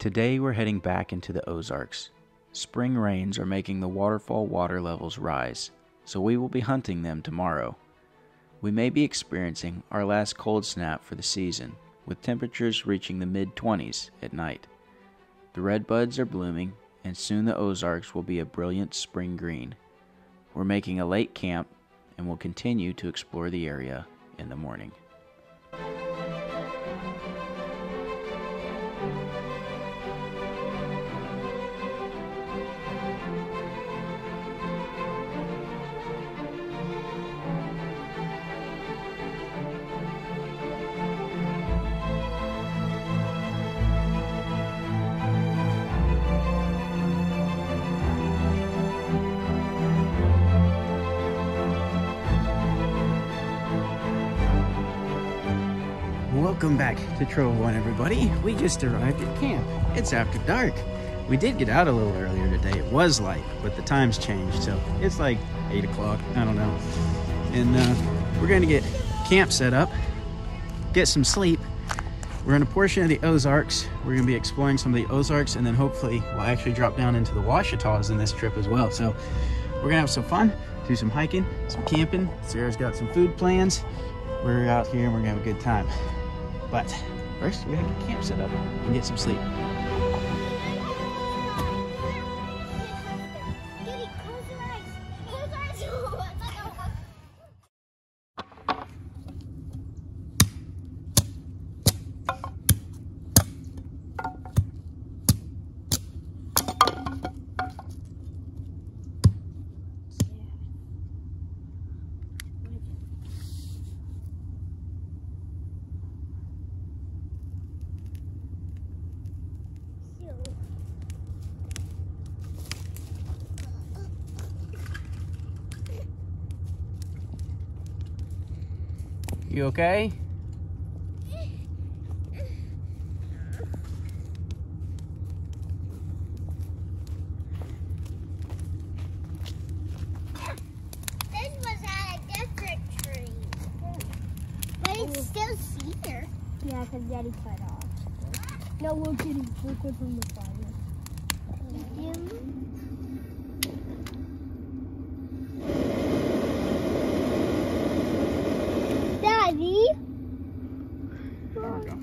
Today we're heading back into the Ozarks. Spring rains are making the waterfall water levels rise, so we will be hunting them tomorrow. We may be experiencing our last cold snap for the season, with temperatures reaching the mid-20s at night. The redbuds are blooming, and soon the Ozarks will be a brilliant spring green. We're making a late camp, and will continue to explore the area in the morning. Welcome back to Trail One, everybody. We just arrived at camp. It's after dark. We did get out a little earlier today. It was light, but the time's changed, so it's like 8 o'clock. I don't know. And we're going to get camp set up, get some sleep. We're in a portion of the Ozarks. We're going to be exploring some of the Ozarks, and then hopefully we'll actually drop down into the Ouachitas in this trip as well. So we're going to have some fun, do some hiking, some camping. Sarah's got some food plans. We're out here and we're going to have a good time. But first, we gotta get camp set up and get some sleep. You okay? This was at a different tree. But it's still here. Yeah, because Daddy cut off. No, we're getting liquid from the fire. Daddy? There we go.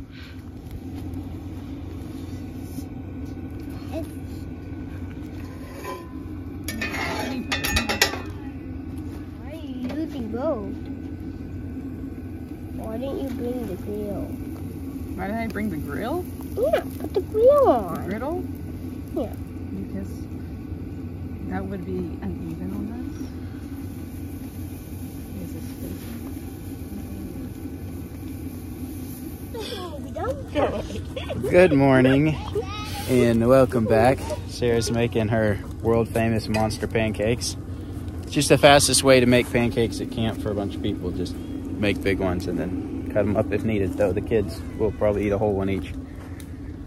Why are you using both? Why didn't you bring the grill? Why did I bring the grill? Yeah, put the grill on. Griddle? Yeah. Because that would be uneven on this. Good morning and welcome back. Sarah's making her world famous monster pancakes. It's just the fastest way to make pancakes at camp for a bunch of people. Just make big ones and then cut them up if needed, though the kids will probably eat a whole one each.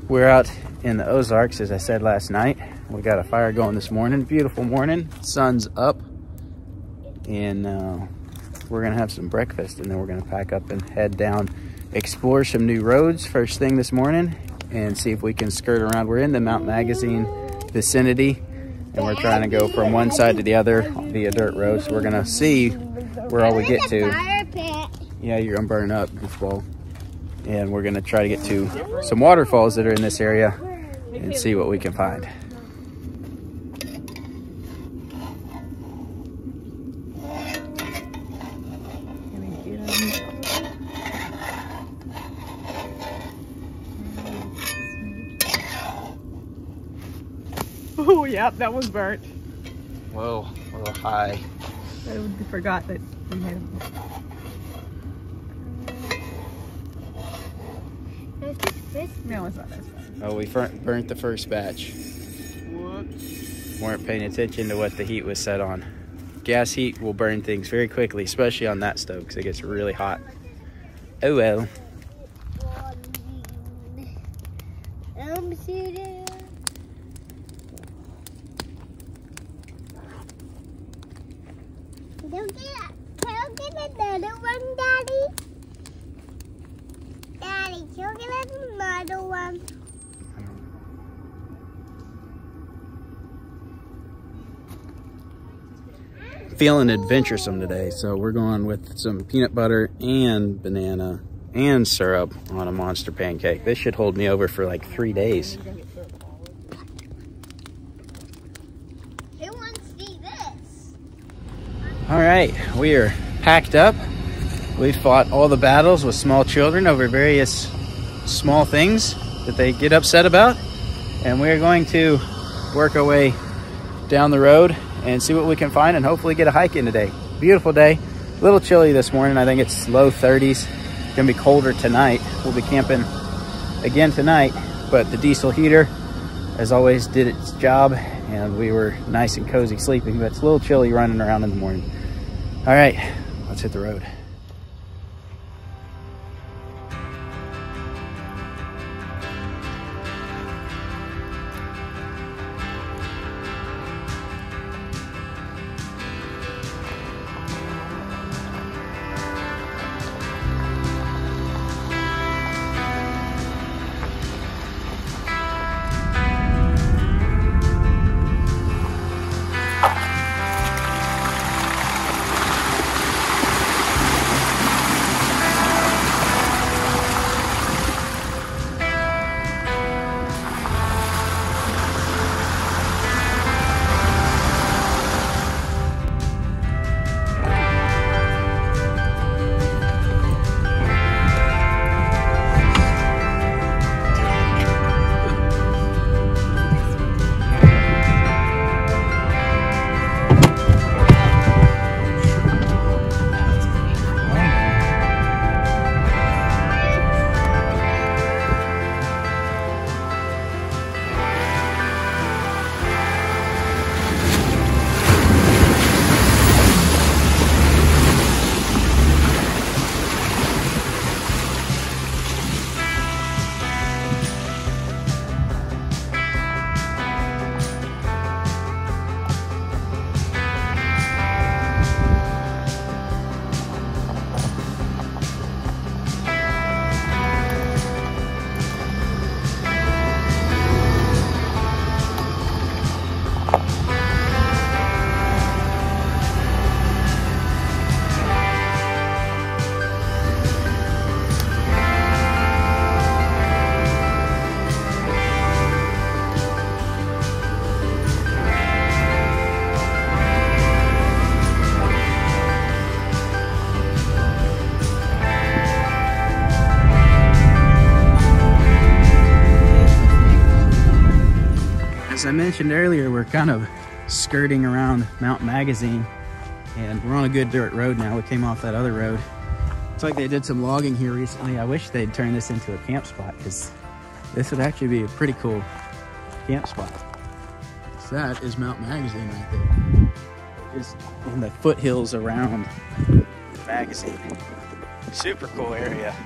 We're out in the Ozarks, as I said last night. We got a fire going this morning. Beautiful morning. Sun's up. And we're going to have some breakfast, and then we're going to pack up and head down, explore some new roads first thing this morning, and see if we can skirt around. We're in the Mount Magazine vicinity, and we're trying to go from one side to the other via dirt road. So we're going to see where all we get to. Yeah, you're going to burn up this fall. And we're going to try to get to some waterfalls that are in this area and see what we can find. Oh, yep, that was burnt. Whoa, a little high. I forgot that we had No, it's not as bad. Oh, we burnt the first batch. Whoops. Weren't paying attention to what the heat was set on. Gas heat will burn things very quickly, especially on that stove because it gets really hot. Oh well. Can I get another one, Daddy? Daddy, can I get another one? feeling adventuresome today, so we're going with some peanut butter and banana and syrup on a monster pancake. This should hold me over for like 3 days. Who wants to see this? All right, we are packed up. We fought all the battles with small children over various small things that they get upset about, and we're going to work our way down the road and see what we can find and hopefully get a hike in today. Beautiful day. A little chilly this morning. I think it's low 30s. It's gonna be colder tonight. We'll be camping again tonight, but the diesel heater, as always, did its job and we were nice and cozy sleeping, but it's a little chilly running around in the morning. All right, let's hit the road. As I mentioned earlier, we're kind of skirting around Mount Magazine and we're on a good dirt road now. We came off that other road. It's like they did some logging here recently. I wish they'd turn this into a camp spot because this would actually be a pretty cool camp spot. So that is Mount Magazine right there. Just in the foothills around Magazine. Super cool area.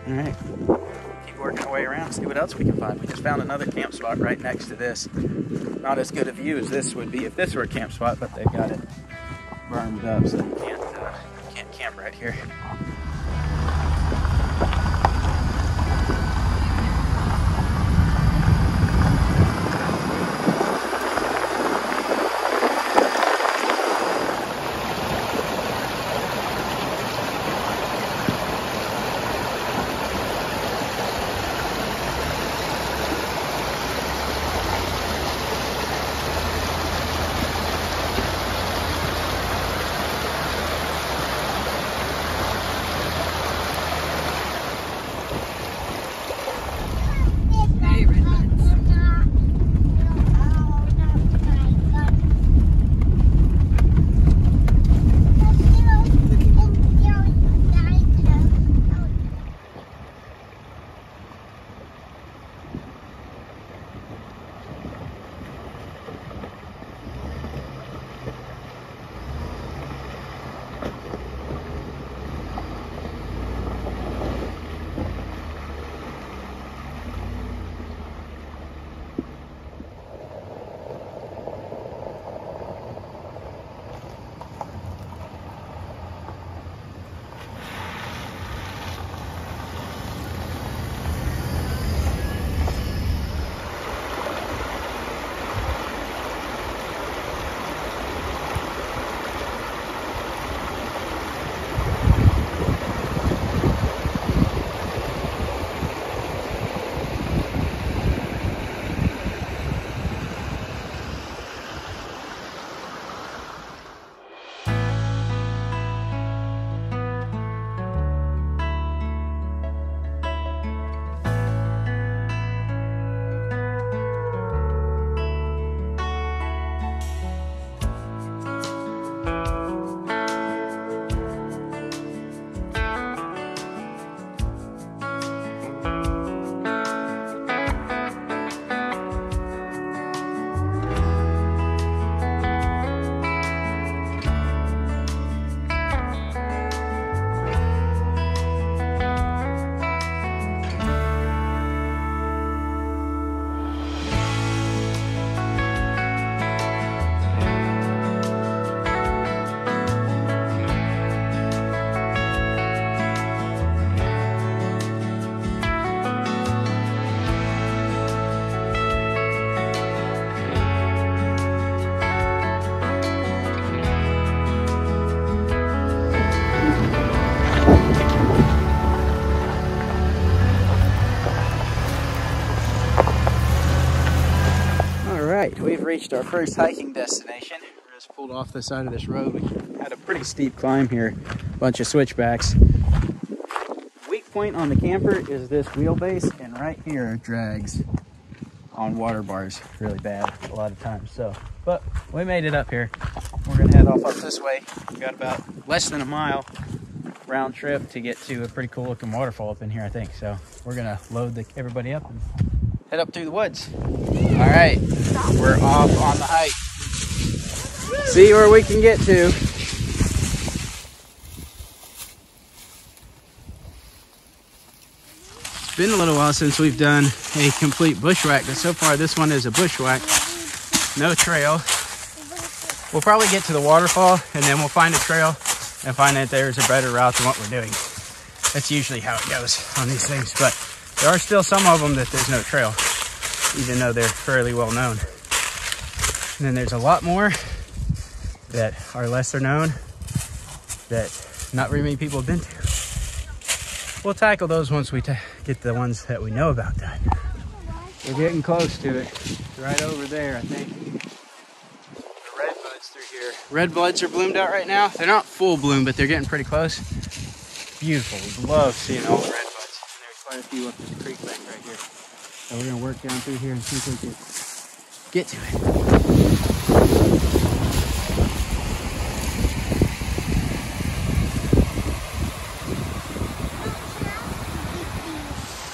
All right, keep working our way around, see what else we can find. We just found another camp spot right next to this. Not as good a view as this would be if this were a camp spot, but they've got it bermed up, so you can't camp right here. reached our first hiking destination. We just pulled off the side of this road. We had a pretty steep climb here, a bunch of switchbacks. Weak point on the camper is this wheelbase, and right here it drags on water bars really bad a lot of times. So, but we made it up here. We're gonna head off up this way. We got about less than a mile round trip to get to a pretty cool looking waterfall up in here, I think. So we're gonna load everybody up and head up through the woods. All right, we're off on the hike. See where we can get to. It's been a little while since we've done a complete bushwhack, but so far this one is a bushwhack, no trail. We'll probably get to the waterfall and then we'll find a trail and find that there's a better route than what we're doing. That's usually how it goes on these things, but there are still some of them that there's no trail, even though they're fairly well known. And then there's a lot more that are lesser known that not very many people have been to. We'll tackle those once we get the ones that we know about done. We're getting close to it. It's right over there, I think. The red buds through here. Red buds are bloomed out right now. They're not full bloom, but they're getting pretty close. Beautiful. We love seeing all the red buds. And there's quite a few up in the creek bank right here. So we're gonna work down through here and see if we can get to it.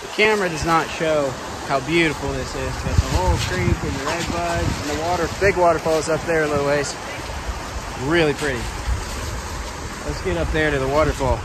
The camera does not show how beautiful this is. Got the whole creek and the red buds and the water. Big waterfalls up there a little ways. Really pretty. Let's get up there to the waterfall.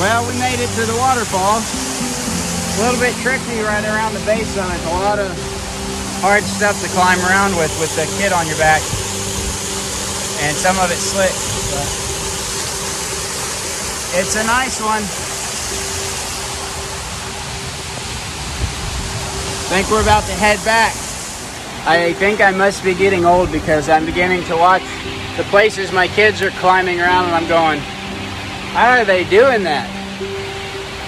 Well, we made it to the waterfall. A little bit tricky right around the base of it. A lot of hard stuff to climb around with the kid on your back. And some of it's slick. But it's a nice one. I think we're about to head back. I think I must be getting old because I'm beginning to watch the places my kids are climbing around and I'm going, how are they doing that?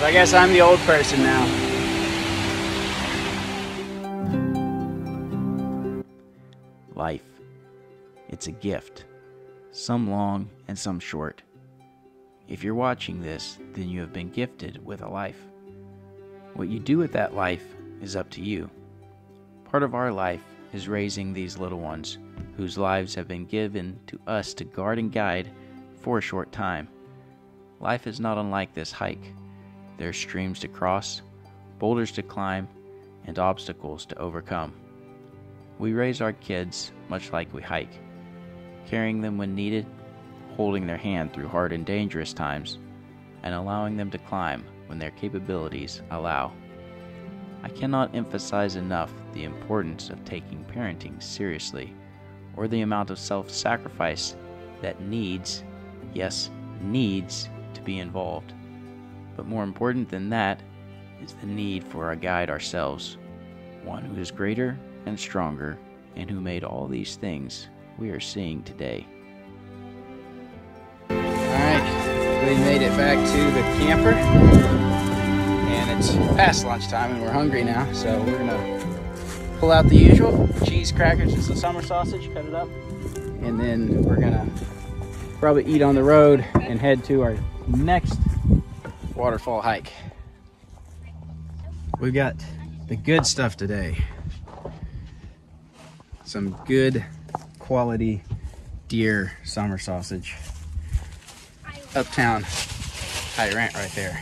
So I guess I'm the old person now. Life. It's a gift. Some long and some short. If you're watching this, then you have been gifted with a life. What you do with that life is up to you. Part of our life is raising these little ones whose lives have been given to us to guard and guide for a short time. Life is not unlike this hike. There are streams to cross, boulders to climb, and obstacles to overcome. We raise our kids much like we hike, carrying them when needed, holding their hand through hard and dangerous times, and allowing them to climb when their capabilities allow. I cannot emphasize enough the importance of taking parenting seriously, or the amount of self-sacrifice that needs, yes, needs, to be involved. But more important than that is the need for a guide ourselves, one who is greater and stronger, and who made all these things we are seeing today. Alright, we made it back to the camper, and it's past lunchtime and we're hungry now, so we're gonna pull out the usual cheese, crackers, and some summer sausage, cut it up. And then we're gonna probably eat on the road and head to our next waterfall hike. We've got the good stuff today. Some good quality deer summer sausage. Uptown High Rent right there.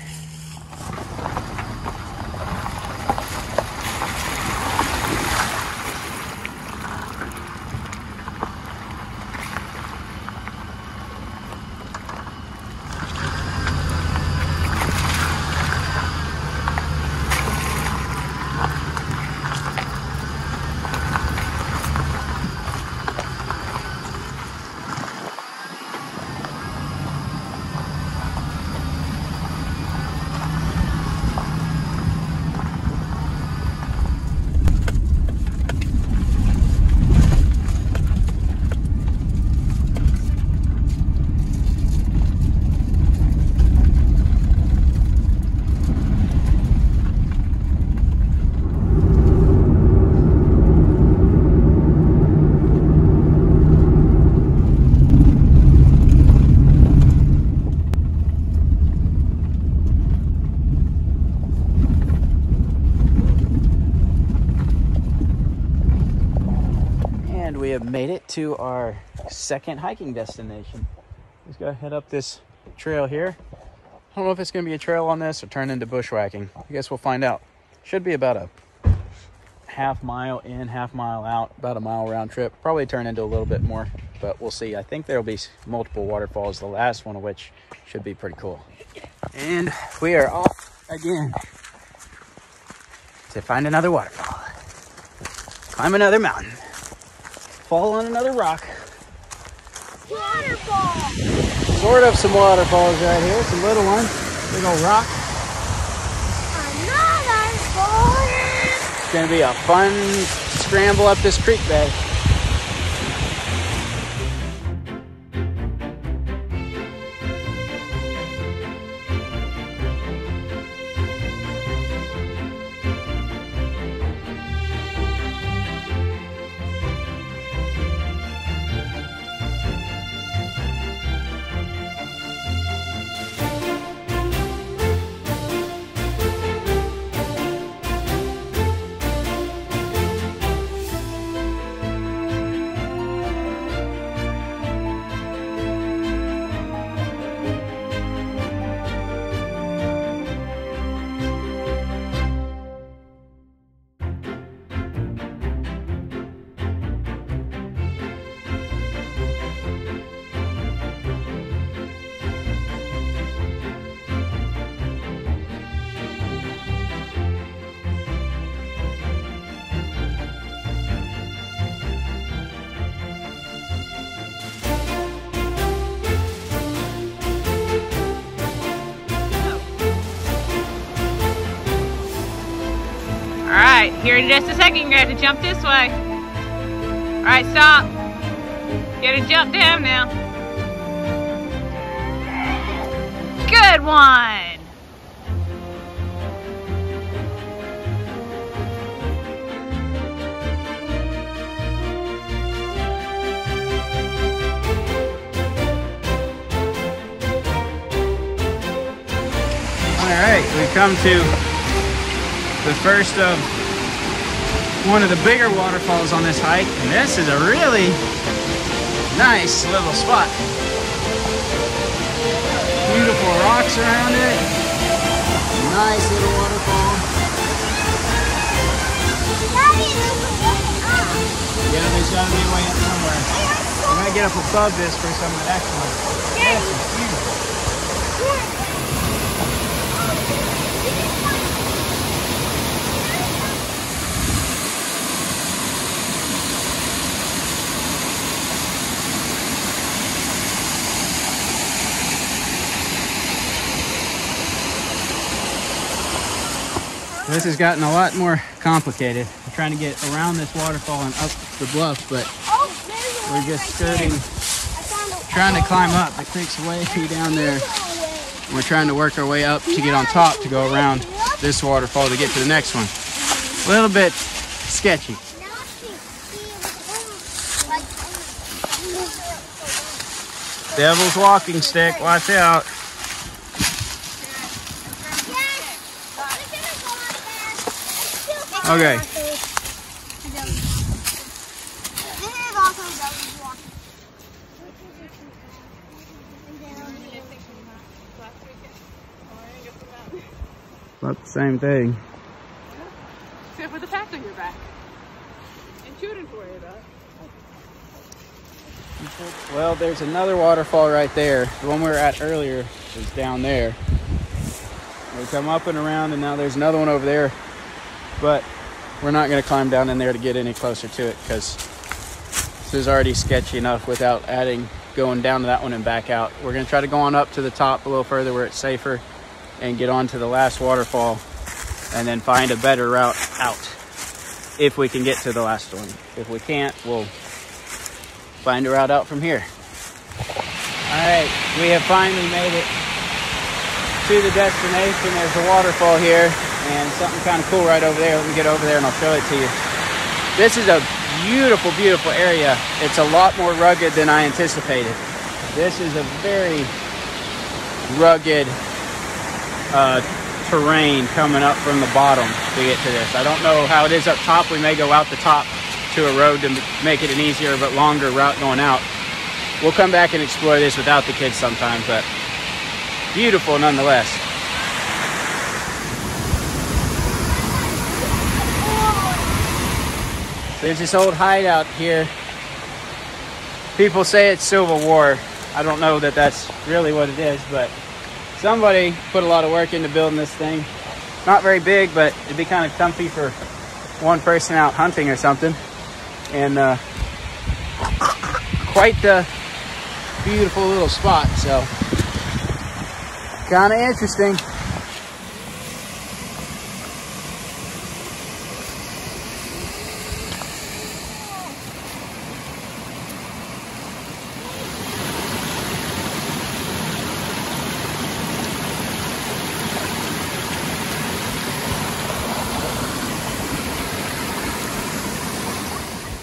We have made it to our second hiking destination. Let's go head up this trail here. I don't know if it's going to be a trail on this or turn into bushwhacking. I guess we'll find out. Should be about a half mile in, half mile out, about a mile round trip. Probably turn into a little bit more, but we'll see. I think there'll be multiple waterfalls, the last one of which should be pretty cool. And we are off again to find another waterfall. Climb another mountain. Fall on another rock. Waterfall! Sort of some waterfalls right here. Some little ones. Big old rock. Another fall! It's going to be a fun scramble up this creek bed. Alright, here in just a second, you're going to have to jump this way. Alright, stop. You gotta jump down now. Good one! Alright, we've come to the first of one of the bigger waterfalls on this hike, and this is a really nice little spot. Beautiful rocks around it. Nice little waterfall. Yeah, there's got to be a way up somewhere. We're going to get up above this for some of that excellent. This is beautiful. This has gotten a lot more complicated. We're trying to get around this waterfall and up the bluff, but we're just skirting, trying to climb up. The creek's way down there. We're trying to work our way up to get on top to go around this waterfall to get to the next one. A little bit sketchy. Devil's walking stick, watch out. Okay. About the same thing. Except with the pack on your back. And children to worry about. Well, there's another waterfall right there. The one we were at earlier is down there. We come up and around, and now there's another one over there. But we're not going to climb down in there to get any closer to it because this is already sketchy enough without going down to that one and back out. We're going to try to go on up to the top a little further where it's safer and get on to the last waterfall and then find a better route out if we can get to the last one. If we can't, we'll find a route out from here. All right, we have finally made it to the destination. There's a waterfall here and something kind of cool right over there. Let me get over there and I'll show it to you. This is a beautiful, beautiful area. It's a lot more rugged than I anticipated. This is a very rugged terrain coming up from the bottom to get to this. I don't know how it is up top. We may go out the top to a road to make it an easier but longer route going out. We'll come back and explore this without the kids sometime, but beautiful nonetheless. There's this old hideout here. People say it's Civil War. I don't know that that's really what it is, but somebody put a lot of work into building this thing. Not very big, but it'd be kind of comfy for one person out hunting or something. And quite the beautiful little spot, so kind of interesting.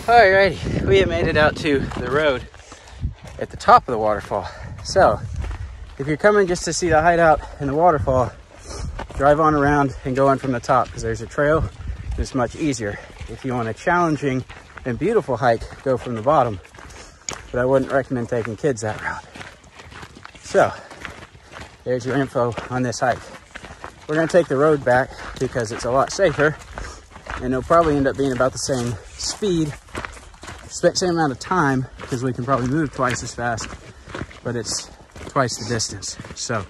Alrighty, we have made it out to the road at the top of the waterfall. So, if you're coming just to see the hideout and the waterfall, drive on around and go in from the top because there's a trail. It's much easier. If you want a challenging and beautiful hike, go from the bottom. But I wouldn't recommend taking kids that route. So, there's your info on this hike. We're going to take the road back because it's a lot safer and it'll probably end up being about the same speed, same amount of time, because we can probably move twice as fast, but it's twice the distance. So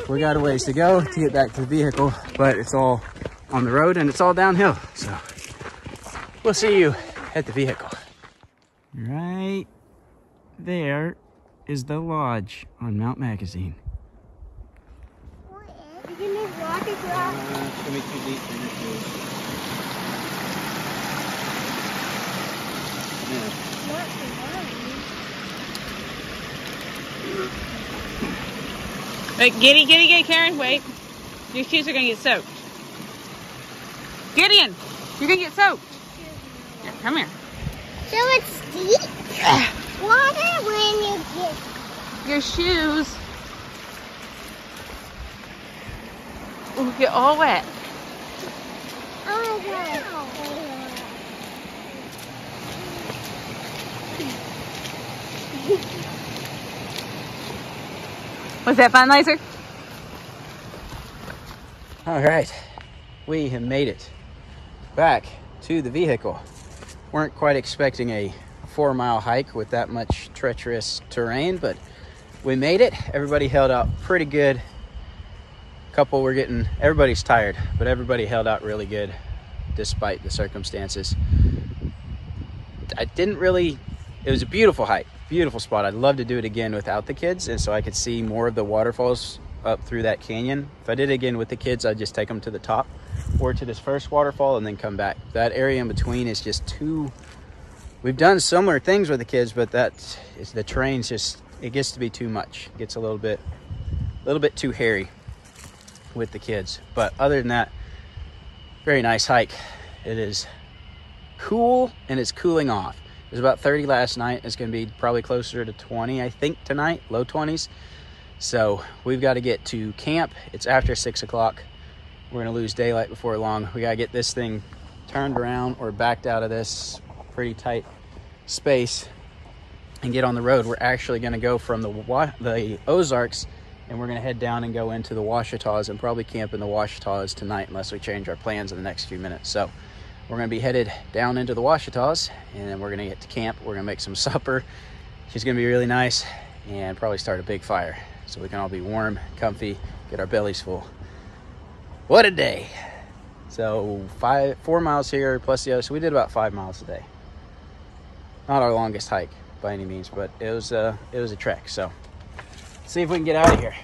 we got a ways to go to get back to the vehicle, but it's all on the road and it's all downhill. So we'll see you at the vehicle. Right there is the lodge on Mount Magazine. It's It's gonna be too deep for your shoes. Wait, Gideon, Karen, wait. Your shoes are gonna get soaked. Gideon, you're gonna get soaked. Here, come here. So it's deep. Water when you get Your shoes will get all wet. oh my god. Was that fun, Laser? All right, we have made it back to the vehicle. Weren't quite expecting a 4-mile hike with that much treacherous terrain, but we made it. Everybody held out pretty good. Everybody's tired, but everybody held out really good despite the circumstances. It was a beautiful hike, beautiful spot. I'd love to do it again without the kids, and so I could see more of the waterfalls up through that canyon. If I did it again with the kids, I'd just take them to the top or to this first waterfall and then come back. That area in between is just too... We've done similar things with the kids, but the terrain's just, it gets to be too much. It gets a little bit too hairy with the kids. But other than that, very nice hike. It is cool and it's cooling off. was about 30 last night. It's going to be probably closer to 20, I think, tonight, low 20s. So we've got to get to camp. It's after 6 o'clock. We're going to lose daylight before long. We got to get this thing turned around or backed out of this pretty tight space and get on the road. We're actually going to go from the Ozarks, and we're going to head down and go into the Ouachitas and probably camp in the Ouachitas tonight unless we change our plans in the next few minutes. So we're going to be headed down into the Ouachitas, and then we're going to get to camp. We're going to make some supper. She's going to be really nice, and probably start a big fire so we can all be warm, comfy, get our bellies full. What a day. So 4 miles here plus the other. So we did about 5 miles a day. Not our longest hike by any means, but it was a trek. So let's see if we can get out of here.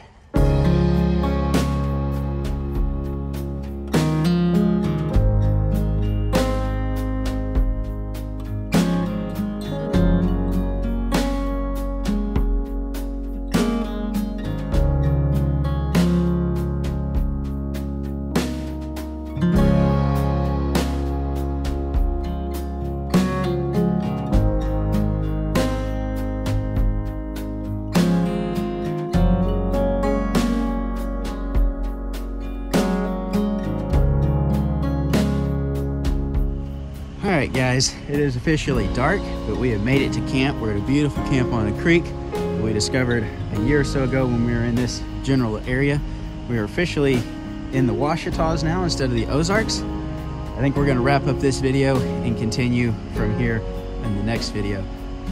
Alright guys, it is officially dark, but we have made it to camp. We're at a beautiful camp on a creek that we discovered a year or so ago when we were in this general area. We are officially in the Ouachitas now instead of the Ozarks. I think we're going to wrap up this video and continue from here in the next video.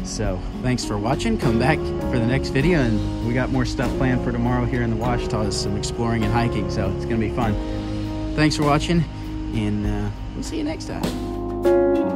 So thanks for watching. Come back for the next video, and we got more stuff planned for tomorrow here in the Ouachitas, some exploring and hiking, so it's going to be fun. Thanks for watching, and we'll see you next time.